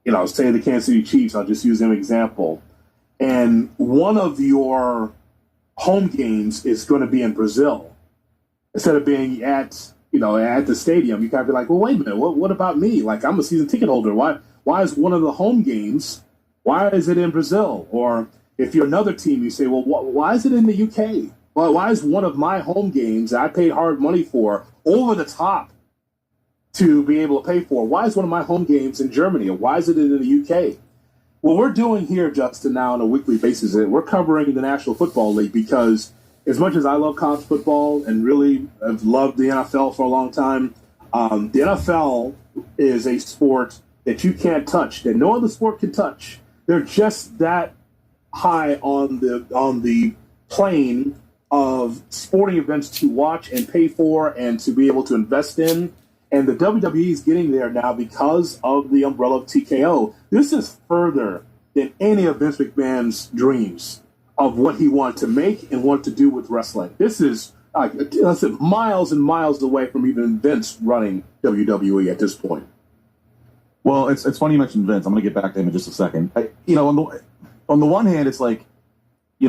say the Kansas City Chiefs, I'll just use them example, and one of your home games is going to be in Brazil instead of being at the stadium. You kind of be like, well, wait a minute, what about me? Like, I'm a season ticket holder. Why is one of the home games? Why is it in Brazil? Or if you're another team, you say, well, why is it in the UK? Well, why is one of my home games that I paid hard money for over the top to be able to pay for? Why is one of my home games in Germany? Or why is it in the UK? What we're doing here, Justin, now on a weekly basis, is we're covering the National Football League because as much as I love college football and really have loved the NFL for a long time, the NFL is a sport that you can't touch, that no other sport can touch. They're just that high on the plane of sporting events to watch and pay for and to be able to invest in. And the WWE is getting there now because of the umbrella of TKO. This is further than any of Vince McMahon's dreams of what he wanted to make and wanted to do with wrestling. This is, miles and miles away from even Vince running WWE at this point. Well, it's funny you mentioned Vince. I'm going to get back to him in just a second. On the one hand, it's like,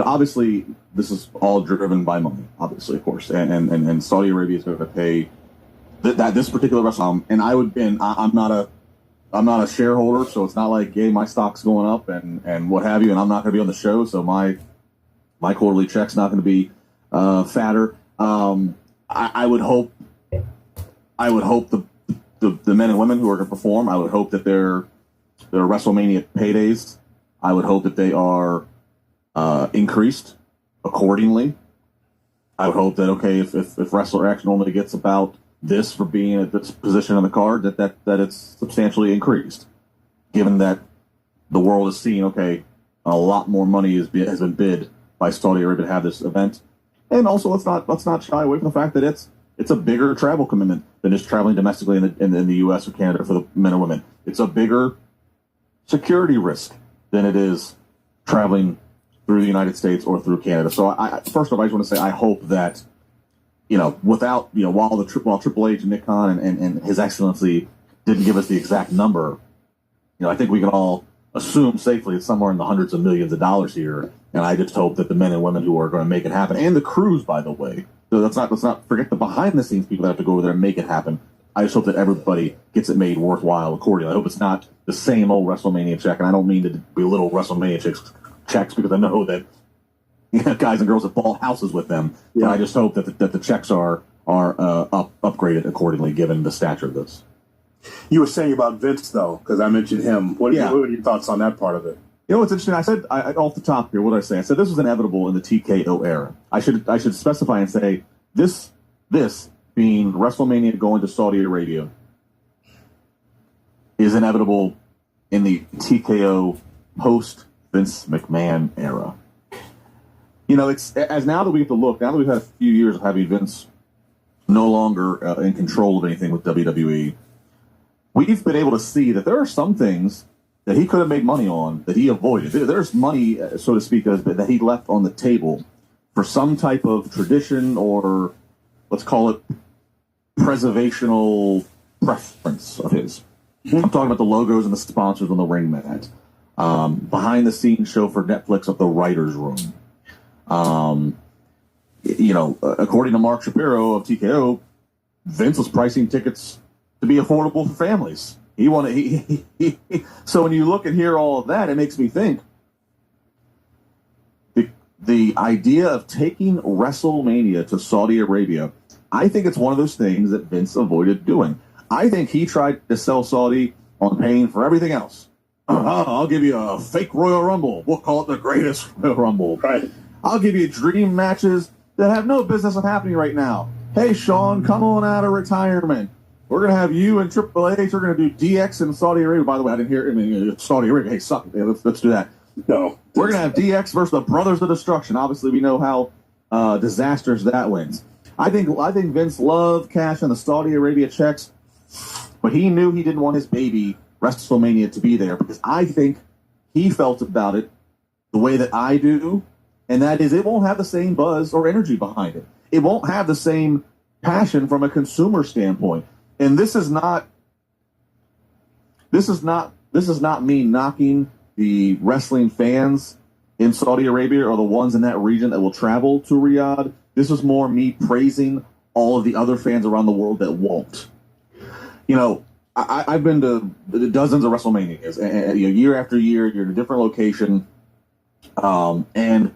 obviously this is all driven by money, obviously, of course, and Saudi Arabia is going to pay this particular wrestling. And I'm not a shareholder, so it's not like, hey, my stock's going up and what have you, and I'm not going to be on the show, so my quarterly check's not going to be fatter. I would hope the men and women who are going to perform, I would hope that their WrestleMania paydays, I would hope that they are increased accordingly. I would hope that, okay, if Wrestler X normally gets about this for being at this position on the card, that it's substantially increased, given that the world is seeing, okay, a lot more money has been bid by Saudi Arabia to have this event. And also, let's not shy away from the fact that it's a bigger travel commitment than just traveling domestically in the U.S. or Canada for the men and women. It's a bigger security risk than it is traveling through the United States or through Canada. So first off, I just want to say I hope that, while Triple H and Nick Khan and His Excellency didn't give us the exact number, I think we can all assume safely it's somewhere in the hundreds of millions of dollars here. And I just hope that the men and women who are going to make it happen, and the crews, by the way, so let's not forget the behind the scenes people that have to go over there and make it happen. I just hope that everybody gets it made worthwhile accordingly. I hope it's not the same old WrestleMania check, and I don't mean to belittle WrestleMania checks because I know that guys and girls have bought houses with them. Yeah. But I just hope that the checks are upgraded accordingly, given the stature of this. You were saying about Vince, though, because I mentioned him. What are your thoughts on that part of it? It's interesting. I said off the top here. What did I say? I said this was inevitable in the TKO era. I should specify and say this being WrestleMania going to Saudi Arabia is inevitable in the TKO post Vince McMahon era. It's as now that we get to look, now that we've had a few years of having Vince no longer in control of anything with WWE, we've been able to see that there are some things that he could have made money on that he avoided. There's money, so to speak, that he left on the table for some type of tradition or, let's call it, preservational preference of his. Mm-hmm. I'm talking about the logos and the sponsors on the ring mat, behind-the-scenes show for Netflix of the writer's room. According to Mark Shapiro of TKO, Vince was pricing tickets to be affordable for families. So when you look and hear all of that, it makes me think the idea of taking WrestleMania to Saudi Arabia, I think it's one of those things that Vince avoided doing. I think he tried to sell Saudi on paying for everything else. I'll give you a fake Royal Rumble. We'll call it the greatest Royal Rumble. Right. I'll give you dream matches that have no business of happening right now. Hey, Sean, come on out of retirement. We're going to have you and Triple H. We're going to do DX in Saudi Arabia. By the way, I didn't hear Saudi Arabia. Hey, suck. Yeah, let's do that. No. We're going to have DX versus the Brothers of Destruction. Obviously, we know how disastrous that wins. I think Vince loved cashing the Saudi Arabia checks, but he knew he didn't want his baby WrestleMania to be there because I think he felt about it the way that I do, and that is it won't have the same buzz or energy behind it. It won't have the same passion from a consumer standpoint. And this is not this is not me knocking the wrestling fans in Saudi Arabia or the ones in that region that will travel to Riyadh. This is more me praising all of the other fans around the world that won't. You know, I've been to dozens of WrestleManias, and year after year, you're in a different location, and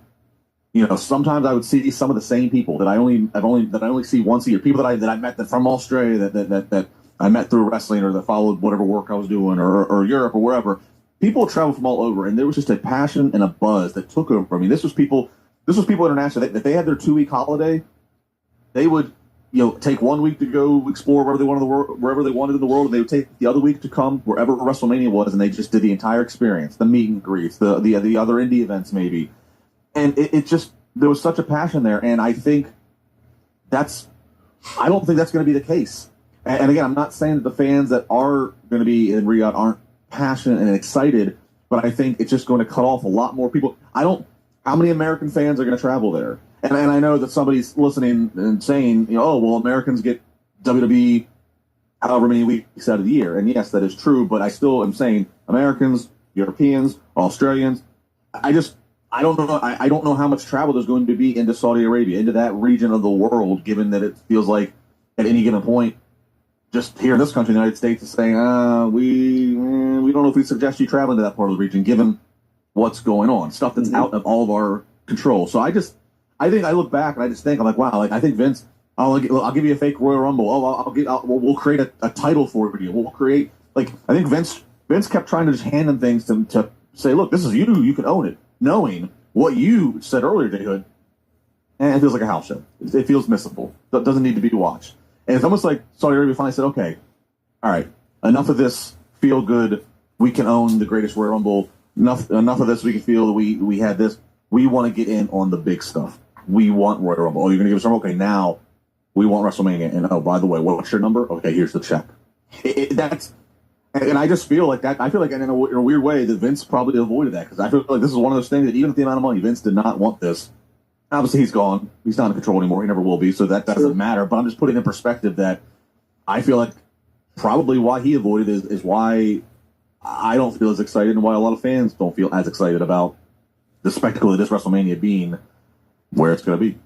you know, sometimes I would see some of the same people that I only see once a year. People that I met from Australia that I met through wrestling or that followed whatever work I was doing or Europe or wherever. People travel from all over, and there was just a passion and a buzz that took over me. This was people internationally. If they had their 2-week holiday, they would, you know, take 1 week to go explore wherever they wanted in the world, and they would take the other week to come wherever WrestleMania was, and they just did the entire experience, the meet and greets, the other indie events maybe, and it just, there was such a passion there, and I don't think that's going to be the case. And again, I'm not saying that the fans that are going to be in Riyadh aren't passionate and excited, but I think it's just going to cut off a lot more people. How many American fans are going to travel there? And I know that somebody's listening and saying, you know, oh, well, Americans get WWE however many weeks out of the year. And yes, that is true, but I still am saying Americans, Europeans, Australians, I don't know. I don't know how much travel there's going to be into Saudi Arabia, into that region of the world, given that it feels like at any given point, just here in this country, the United States, is saying, we don't know if we suggest you traveling to that part of the region, given what's going on, stuff that's out of all of our control. So I think I look back and I just think, I'm like, wow, like I think Vince, I'll give you a fake Royal Rumble. We'll create a title for you. We'll create, like, I think Vince kept trying to just hand them things to say, look, this is you can own it, knowing what you said earlier, Jayhood, and it feels like a house show. It feels missable. It doesn't need to be watched. And it's almost like Saudi Arabia finally said, okay, all right, enough of this feel good. We can own the greatest Royal Rumble. Enough of this. We can feel that we had this. We want to get in on the big stuff. We want Royal Rumble. Oh, you're going to give us Rumble? Okay, now we want WrestleMania. And oh, by the way, what's your number? Okay, here's the check. And I just feel like that. I feel like in a weird way that Vince probably avoided that, because I feel like this is one of those things that even at the amount of money, Vince did not want this. Obviously, he's gone. He's not in control anymore. He never will be, so that doesn't matter. But I'm just putting in perspective that I feel like probably why he avoided is why I don't feel as excited, and why a lot of fans don't feel as excited about the spectacle of this WrestleMania being where it's going to be.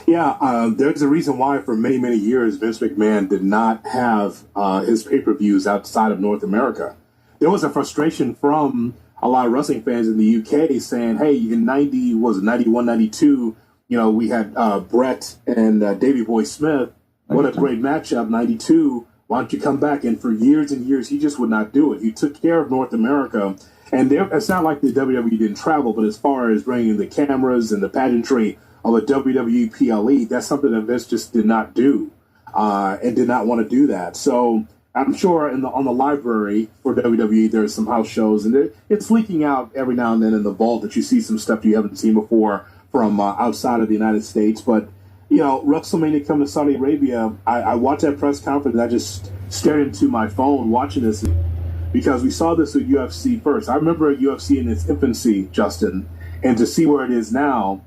Yeah, there's a reason why for many, many years Vince McMahon did not have his pay-per-views outside of North America. There was a frustration from a lot of wrestling fans in the UK saying, hey, in 91, 92, you know, we had Brett and Davey Boy Smith. What a great matchup, 92. Why don't you come back? And for years and years, he just would not do it. He took care of North America. And it's not like the WWE didn't travel, but as far as bringing the cameras and the pageantry of a WWE PLE, that's something that Vince just did not do and did not want to do that. So I'm sure on the library for WWE, there's some house shows, and it's leaking out every now and then in the vault that you see some stuff you haven't seen before from outside of the United States. But, you know, WrestleMania coming to Saudi Arabia, I watched that press conference, and I just stared into my phone watching this because we saw this with UFC first. I remember UFC in its infancy, Justin, and to see where it is now,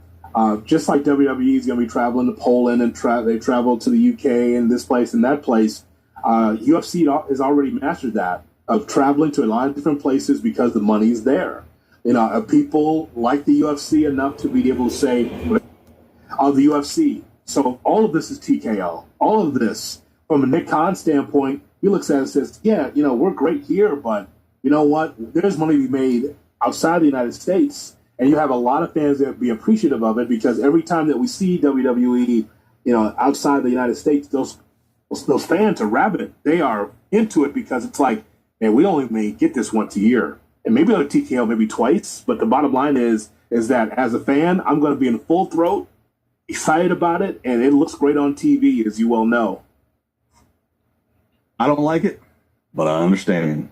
just like WWE is going to be traveling to Poland and they travel to the UK and this place and that place, UFC has already mastered that, of traveling to a lot of different places because the money's there. You know, people like the UFC enough to be able to say, the UFC. So all of this is TKO. All of this, from a Nick Khan standpoint, he looks at it and says, yeah, you know, we're great here, but you know what? There's money to be made outside the United States. And you have a lot of fans that would be appreciative of it, because every time that we see WWE, you know, outside the United States, those fans are rabid. They are into it because it's like, man, we only may get this once a year. And maybe on a TKO, maybe twice. But the bottom line is that as a fan, I'm going to be in full throat, excited about it, and it looks great on TV, as you well know. I don't like it, but I understand.